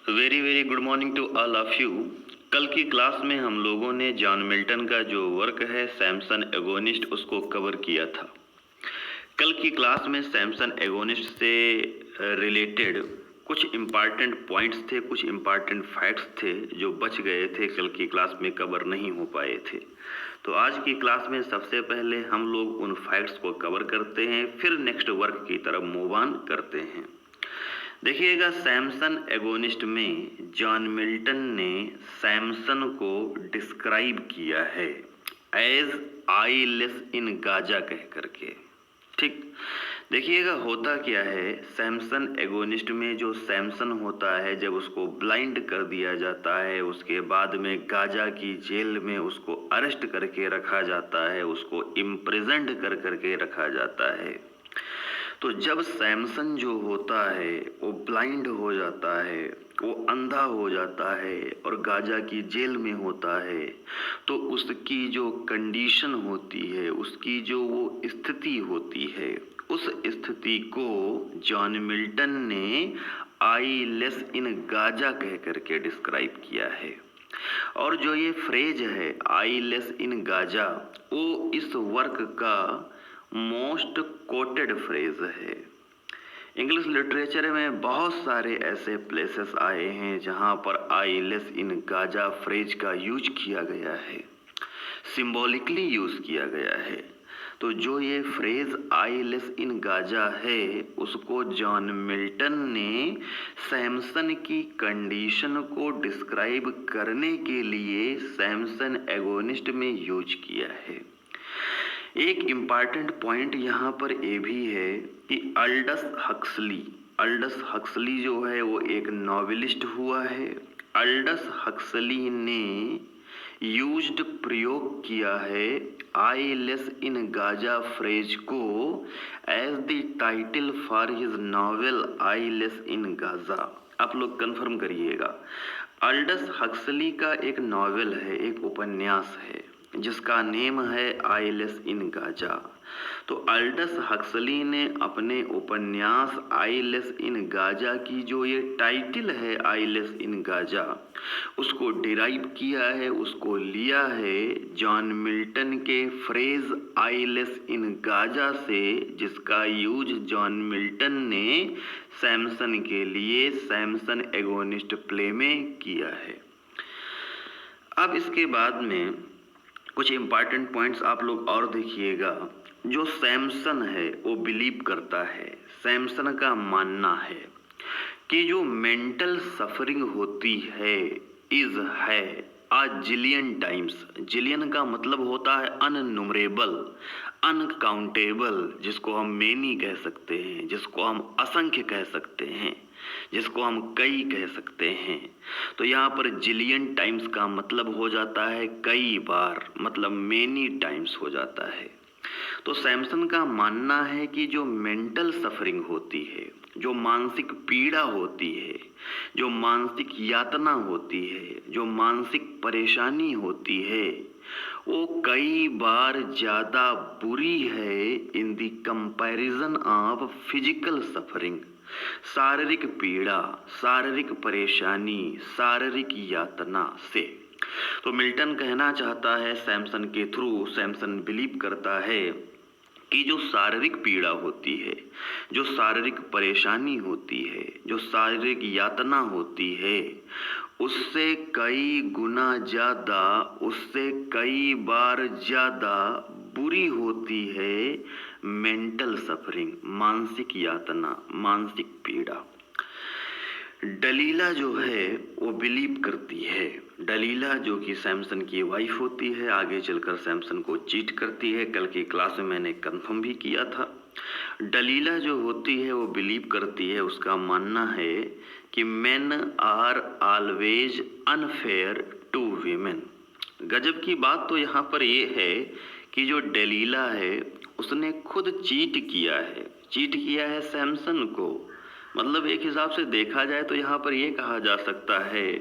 Very very good morning to all of you. कल की class में हम लोगों ने जॉन मिल्टन का जो वर्क है सैमसन एगोनिस्ट उसको कवर किया था। कल की क्लास में सैमसन एगोनिस्ट से रिलेटेड कुछ इम्पॉर्टेंट पॉइंट्स थे, कुछ इम्पॉर्टेंट फैक्ट्स थे जो बच गए थे, कल की क्लास में कवर नहीं हो पाए थे। तो आज की क्लास में सबसे पहले हम लोग उन फैक्ट्स को कवर करते हैं, फिर नेक्स्ट वर्क की तरफ मूव ऑन करते हैं। देखिएगा, सैमसन एगोनिस्ट में जॉन मिल्टन ने सैमसन को डिस्क्राइब किया है एज आईलेस इन गाजा कह करके। ठीक, देखिएगा होता क्या है, सैमसन एगोनिस्ट में जो सैमसन होता है जब उसको ब्लाइंड कर दिया जाता है, उसके बाद में गाजा की जेल में उसको अरेस्ट करके रखा जाता है, उसको इम्प्रिजन्ड कर करके रखा जाता है। तो जब सैमसन जो होता है वो ब्लाइंड हो जाता है, वो अंधा हो जाता है और गाजा की जेल में होता है, तो उसकी जो कंडीशन होती है, उसकी जो वो स्थिति होती है, उस स्थिति को जॉन मिल्टन ने आईलेस इन गाजा कह करके डिस्क्राइब किया है। और जो ये फ्रेज है आईलेस इन गाजा, वो इस वर्क का मोस्ट कोटेड फ्रेज है। इंग्लिश लिटरेचर में बहुत सारे ऐसे प्लेसेस आए हैं जहां पर आईलेस इन गाजा फ्रेज का यूज किया गया है, सिंबॉलिकली यूज किया गया है। तो जो ये फ्रेज आईलेस इन गाजा है उसको जॉन मिल्टन ने सैमसन की कंडीशन को डिस्क्राइब करने के लिए सैमसन एगोनिस्ट में यूज किया है। एक इम्पॉर्टेंट पॉइंट यहाँ पर ये भी है कि अल्डस हक्सली जो है वो एक नॉवेलिस्ट हुआ है। अल्डस हक्सली ने यूज्ड प्रयोग किया है आईलेस इन गाजा फ्रेज को as the title for his novel eyeless in Gaza. आप लोग कंफर्म करिएगा, अल्डस हक्सली का एक नॉवेल है, एक उपन्यास है जिसका नेम है आईलेस इन गाजा। तो अल्डस हक्सली ने अपने उपन्यास आईलेस इन गाजा की जो ये टाइटल है आईलेस इन गाजा, उसको डिराइव किया है, उसको लिया है जॉन मिल्टन के फ्रेज आईलेस इन गाजा से, जिसका यूज जॉन मिल्टन ने सैमसन के लिए सैमसन एगोनिस्ट प्ले में किया है। अब इसके बाद में कुछ इम्पॉर्टेंट पॉइंट्स आप लोग और देखिएगा। जो सैमसन है वो बिलीव करता है, सैमसन का मानना है कि जो मेंटल सफरिंग होती है है अ जिलियन टाइम्स। जिलियन का मतलब होता है अननुमरेबल, अनकाउंटेबल, जिसको हम मेनी कह सकते हैं, जिसको हम असंख्य कह सकते हैं, जिसको हम कई कह सकते हैं। तो यहाँ पर जिलियन टाइम्स का मतलब हो जाता है कई बार, मतलब मेनी टाइम्स हो जाता है। तो सैमसन का मानना है कि जो मेंटल सफरिंग होती है, जो मानसिक पीड़ा होती है, जो मानसिक यातना होती है, जो मानसिक परेशानी होती है, वो कई बार ज़्यादा बुरी है in the comparison of physical suffering. शारीरिक पीड़ा, शारीरिक परेशानी, शारीरिक यातना से। तो मिल्टन कहना चाहता है सैमसन के थ्रू, सैमसन बिलीव करता है कि जो शारीरिक पीड़ा होती है, जो शारीरिक परेशानी होती है, जो शारीरिक यातना होती है, उससे कई गुना ज़्यादा, उससे कई बार ज़्यादा बुरी होती है मेंटल सफरिंग, मानसिक यातना, मानसिक पीड़ा। डलीला जो है वो बिलीव करती है, डलीला जो कि सैमसन की वाइफ होती है, आगे चलकर सैमसन को चीट करती है, कल की क्लास में मैंने कंफर्म भी किया था। डलीला जो होती है वो बिलीव करती है, उसका मानना है कि men are always unfair to women. गजब की बात तो यहाँ पर ये है कि जो डलीला है उसने खुद चीट किया है सैमसन को। मतलब एक हिसाब से देखा जाए तो यहाँ पर ये कहा जा सकता है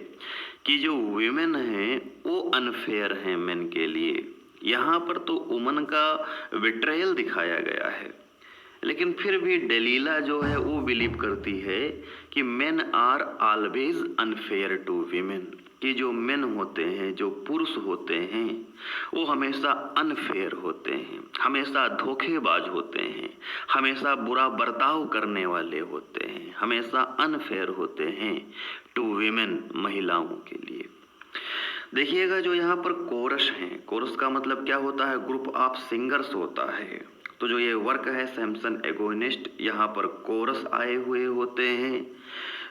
कि जो वीमेन हैं वो अनफेयर हैं मेन के लिए। यहाँ पर तो वुमन का विट्रेयल दिखाया गया है। लेकिन फिर भी डेलीला जो है वो बिलीव करती है कि men are always unfair to women, कि जो मेन होते हैं, जो पुरुष होते हैं, वो हमेशा अनफेयर होते हैं, हमेशा धोखेबाज होते हैं, हमेशा बुरा बर्ताव करने वाले होते हैं, हमेशा अनफेयर होते हैं टू वीमेन, महिलाओं के लिए। देखिएगा जो यहाँ पर कोरस है, कोरस का मतलब क्या होता है, ग्रुप ऑफ सिंगर्स होता है। तो जो ये वर्क है सैमसन एगोनिस्ट, यहाँ पर कोरस आए हुए होते हैं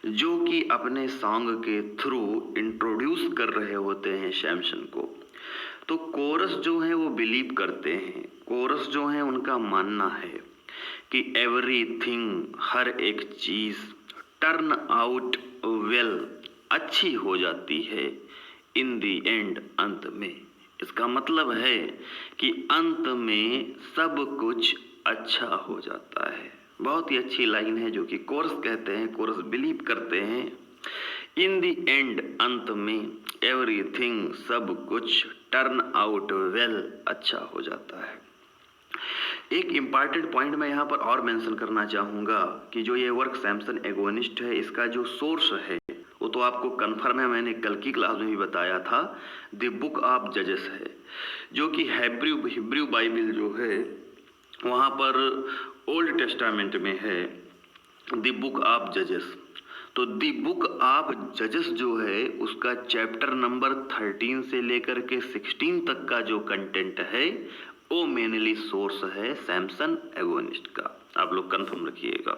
जो कि अपने सॉन्ग के थ्रू इंट्रोड्यूस कर रहे होते हैं सैमसन को। तो कोरस जो है वो बिलीव करते हैं, कोरस जो है उनका मानना है कि एवरीथिंग, हर एक चीज टर्न आउट वेल, अच्छी हो जाती है इन दी एंड, अंत में। इसका मतलब है कि अंत में सब कुछ अच्छा हो जाता है। बहुत ही अच्छी लाइन है जो कि कोरस कहते हैं, कोरस बिलीव करते हैं इन दी एंड, अंत में एवरीथिंग, सब कुछ टर्न आउट वेल, अच्छा हो जाता है। एक इम्पॉर्टेंट पॉइंट मैं यहाँ पर और मेंशन करना चाहूँगा कि जो ये वर्क सैमसन एगोनिस्ट है, इसका जो सोर्स है वो तो आपको कन्फर्म है, मैंने कल की क्लास में भी बताया था, द बुक ऑफ जजेस है, जो कि हिब्रू बाइबल जो है वहाँ पर ओल्ड टेस्टामेंट में है द बुक ऑफ जजेस। तो द बुक ऑफ जजेस जो है उसका चैप्टर नंबर 13 से लेकर के 16 तक का जो कंटेंट है वो मेनली सोर्स है सैमसन एगोनिस्ट का, आप लोग कंफर्म रखिएगा।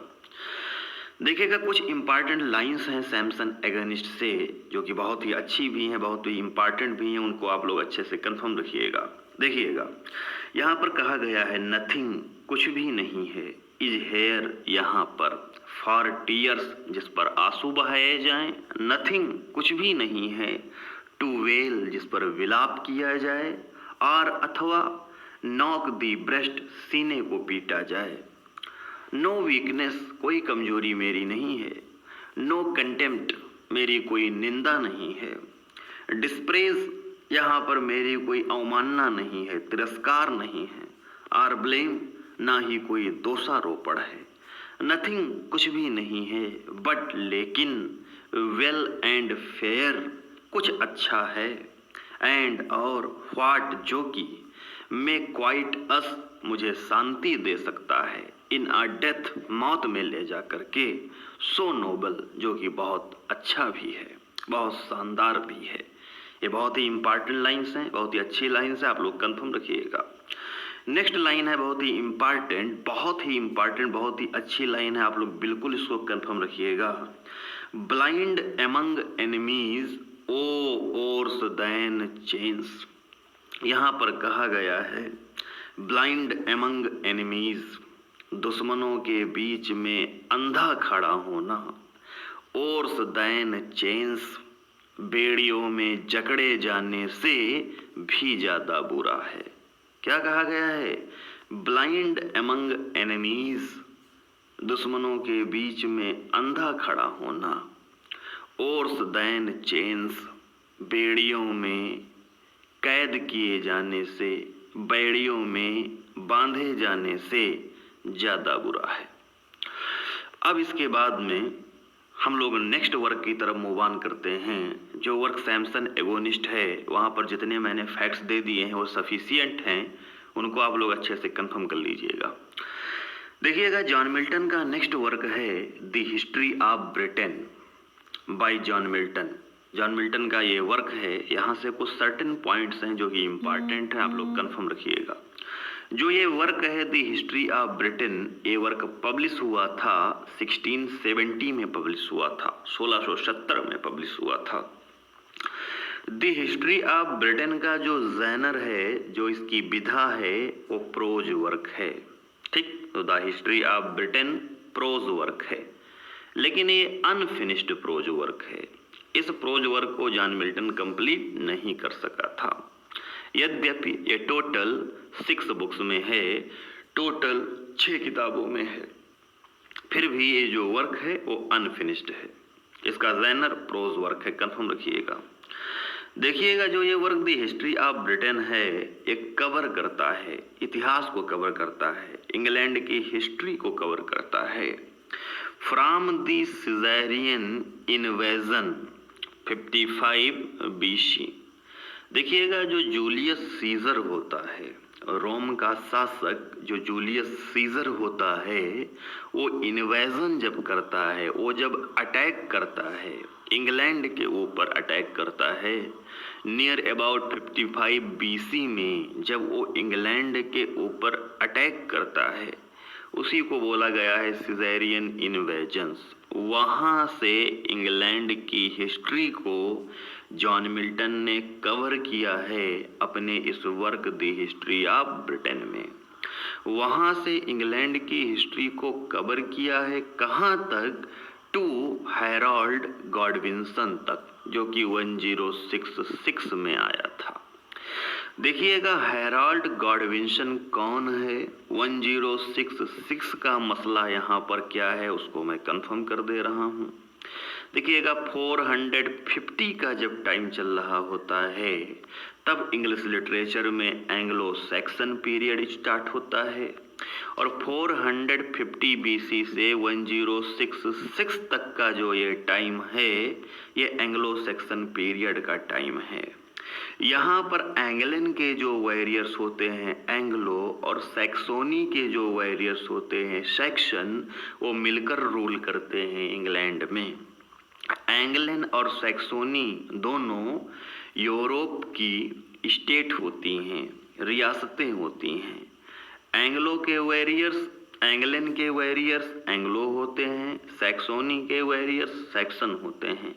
देखिएगा कुछ इंपॉर्टेंट लाइंस हैं सैमसन एगोनिस्ट से जो कि बहुत ही अच्छी भी हैं, बहुत ही इंपॉर्टेंट भी हैं, उनको आप लोग अच्छे से कंफर्म रखिएगा। देखिएगा यहाँ पर कहा गया है नथिंग, कुछ भी नहीं है, इज हेयर, यहाँ पर, फॉर टीयर्स, जिस पर आंसू बहाए जाएं, नथिंग, कुछ भी नहीं है, टू वेल, जिस पर विलाप किया जाए, और अथवा नॉक दी ब्रेस्ट, सीने को पीटा जाए। नो वीकनेस, कोई कमजोरी मेरी नहीं है, नो कंटेम्प्ट, मेरी कोई निंदा नहीं है, डिस्प्रेज, यहाँ पर मेरी कोई अवमानना नहीं है, तिरस्कार नहीं है, आर ब्लेम, ना ही कोई दोषारोपण है, नथिंग, कुछ भी नहीं है, बट लेकिन, वेल एंड फेयर, कुछ अच्छा है, एंड और, व्हाट, जो कि, मे क्वाइट अस, मुझे शांति दे सकता है, इन अ डेथ, मौत में ले जा करके, सो नोबल, जो कि बहुत अच्छा भी है, बहुत शानदार भी है। ये बहुत ही इंपॉर्टेंट लाइन्स हैं, बहुत ही अच्छी लाइन्स है, आप लोग कंफर्म रखिएगा। नेक्स्ट लाइन है बहुत ही इंपॉर्टेंट, बहुत ही इंपॉर्टेंट, बहुत ही अच्छी लाइन है, आप लोग बिल्कुल इसको कंफर्म रखिएगा। ब्लाइंड एमंग एनिमीज, ओ ओर्स देन चेंस, यहाँ पर कहा गया है ब्लाइंड एमंग एनिमीज, दुश्मनों के बीच में अंधा खड़ा होना, ओर्स दैन चेंस, बेड़ियों में जकड़े जाने से भी ज्यादा बुरा है। क्या कहा गया है, ब्लाइंड एमंग एनिमीज, दुश्मनों के बीच में अंधा खड़ा होना, ओर्स दैन चेंस, बेड़ियों में कैद किए जाने से, बेड़ियों में बांधे जाने से ज्यादा बुरा है। अब इसके बाद में हम लोग नेक्स्ट वर्क की तरफ मूव ऑन करते हैं। जो वर्क सैमसन एगोनिस्ट है वहाँ पर जितने मैंने फैक्ट्स दे दिए हैं वो सफिशिएंट हैं, उनको आप लोग अच्छे से कंफर्म कर लीजिएगा। देखिएगा जॉन मिल्टन का नेक्स्ट वर्क है the history of Britain bye John Milton. John Milton का ये वर्क है, यहाँ से कुछ सर्टेन पॉइंट्स हैं जो कि इम्पॉर्टेंट हैं, आप लोग कंफर्म रखिएगा। जो ये वर्क है द हिस्ट्री ऑफ ब्रिटेन, ये वर्क पब्लिश हुआ था 1670 में, पब्लिश हुआ था 1670 में पब्लिश हुआ था। द हिस्ट्री ऑफ ब्रिटेन का जो जैनर है, जो इसकी विधा है, वो प्रोज वर्क है, ठीक। तो the history of Britain prose work है, लेकिन ये अनफिनिश्ड प्रोज वर्क है। इस प्रोज वर्क को जॉन मिल्टन कंप्लीट नहीं कर सका था। यद्यपि ये टोटल 6 बुक्स में है, टोटल 6 किताबों में है, फिर भी ये जो वर्क है वो अनफिनिश्ड है। इसका जैनर प्रोज वर्क है, कंफर्म रखिएगा। देखिएगा जो ये work the history of Britain है, एक कवर करता है, इतिहास को कवर करता है, इंग्लैंड की हिस्ट्री को कवर करता है। From the caesarean invasion 55 BC। देखिएगा जो जूलियस सीजर होता है, रोम का शासक जो जूलियस सीजर होता है, वो इन्वेजन जब करता है, वो जब अटैक करता है, इंग्लैंड के ऊपर अटैक करता है, नियर अबाउट 55 BC में जब वो इंग्लैंड के ऊपर अटैक करता है, उसी को बोला गया है सिज़ेरियन इन्वेजन्स। वहाँ से इंग्लैंड की हिस्ट्री को जॉन मिल्टन ने कवर किया है अपने इस work the history of Britain में। वहाँ से इंग्लैंड की हिस्ट्री को कवर किया है कहाँ तक? टू हैरोल्ड गॉडविंसन तक, जो कि 1066 में आया था। देखिएगा हैरोल्ड गॉडविंसन कौन है, 1066 का मसला यहाँ पर क्या है उसको मैं कंफर्म कर दे रहा हूँ। देखिएगा 450 का जब टाइम चल रहा होता है, तब इंग्लिश लिटरेचर में एंग्लो सैक्सन पीरियड स्टार्ट होता है, और 450 BC से 1066 तक का जो ये टाइम है, ये एंग्लो सैक्सन पीरियड का टाइम है। यहाँ पर एंग्लन के जो वॉरियर्स होते हैं एंग्लो, और सैक्सोनी के जो वॉरियर्स होते हैं सैक्सन, वो मिलकर रूल करते हैं इंग्लैंड में। एंग्लन और सैक्सोनी दोनों यूरोप की स्टेट होती हैं, रियासतें होती हैं। एंग्लो के वॉरियर्स, एंग्लन के वॉरियर्स एंग्लो होते हैं, सैक्सोनी के वॉरियर्स सैक्सन होते हैं,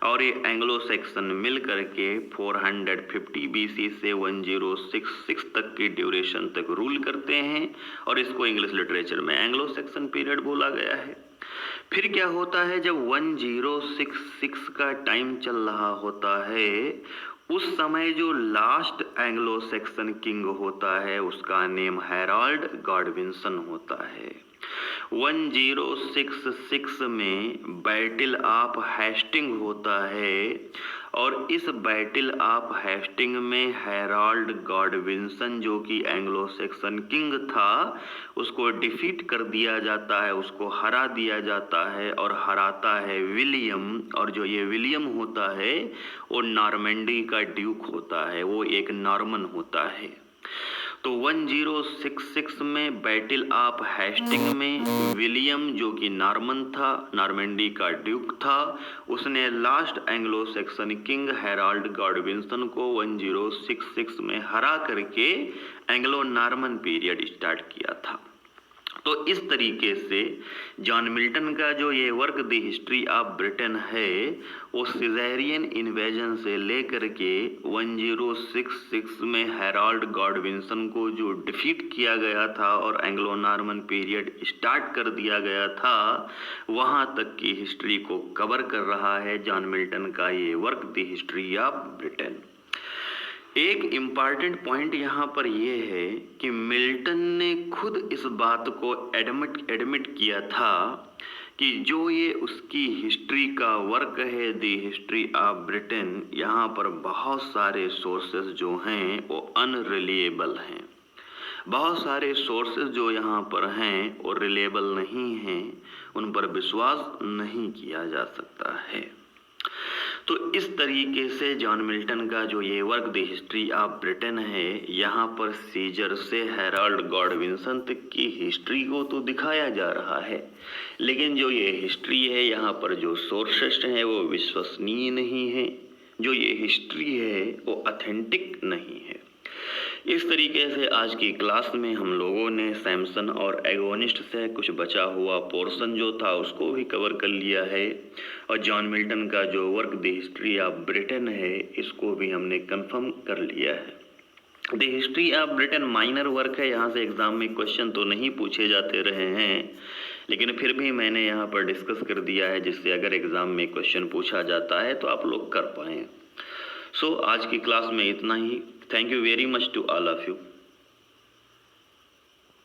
और ये एंग्लो सैक्सन मिल करके 450 BC से 1066 तक की ड्यूरेशन तक रूल करते हैं, और इसको इंग्लिश लिटरेचर में एंग्लो सैक्सन पीरियड बोला गया है। फिर क्या होता है, जब 1066 का टाइम चल रहा होता है, उस समय जो लास्ट एंग्लो सैक्सन किंग होता है उसका नेम हैरोल्ड गॉडविंसन होता है। 1066 में बैटल ऑफ हेस्टिंग होता है, और इस बैटल ऑफ हेस्टिंग में हैरोल्ड गॉडविंसन जो कि एंग्लो सैक्सन किंग था, उसको डिफीट कर दिया जाता है, उसको हरा दिया जाता है, और हराता है विलियम। और जो ये विलियम होता है वो नॉर्मंडी का ड्यूक होता है, वो एक नॉर्मन होता है। तो 1066 में बैटल ऑफ हेस्टिंग में विलियम जो कि नॉर्मन था, नॉर्मंडी का ड्यूक था, उसने last Anglo Saxon king Harold Godwinson को 1066 में हरा करके एंग्लो नॉर्मन पीरियड स्टार्ट किया था। तो इस तरीके से जॉन मिल्टन का जो ये work the history of Britain है, वो सिज़ेरियन इन्वेजन से लेकर के 1066 में हैरोल्ड गॉडविंसन को जो डिफीट किया गया था और एंग्लो नॉर्मन पीरियड स्टार्ट कर दिया गया था, वहाँ तक की हिस्ट्री को कवर कर रहा है जॉन मिल्टन का ये work the history of Britain. एक इम्पॉर्टेंट पॉइंट यहाँ पर यह है कि मिल्टन ने खुद इस बात को एडमिट किया था कि जो ये उसकी हिस्ट्री का वर्क है द हिस्ट्री ऑफ ब्रिटेन, यहाँ पर बहुत सारे सोर्सेस जो हैं वो अनरिलायबल हैं। बहुत सारे सोर्सेस जो यहाँ पर हैं वो रिलायबल नहीं हैं, उन पर विश्वास नहीं किया जा सकता है। तो इस तरीके से जॉन मिल्टन का जो ये work the history of Britain है, यहाँ पर सीजर से हैरोल्ड गॉडविंसन तक की हिस्ट्री को तो दिखाया जा रहा है, लेकिन जो ये हिस्ट्री है यहाँ पर जो सोर्सेस हैं वो विश्वसनीय नहीं है, जो ये हिस्ट्री है वो ऑथेंटिक नहीं है। इस तरीके से आज की क्लास में हम लोगों ने सैमसन और एगोनिस्ट से कुछ बचा हुआ पोर्शन जो था उसको भी कवर कर लिया है, और जॉन मिल्टन का जो work the history of Britain है इसको भी हमने कंफर्म कर लिया है। The history of Britain minor work है, यहाँ से एग्जाम में क्वेश्चन तो नहीं पूछे जाते रहे हैं, लेकिन फिर भी मैंने यहाँ पर डिस्कस कर दिया है जिससे अगर एग्जाम में क्वेश्चन पूछा जाता है तो आप लोग कर पाएँ। सो आज की क्लास में इतना ही। Thank you very much to all of you.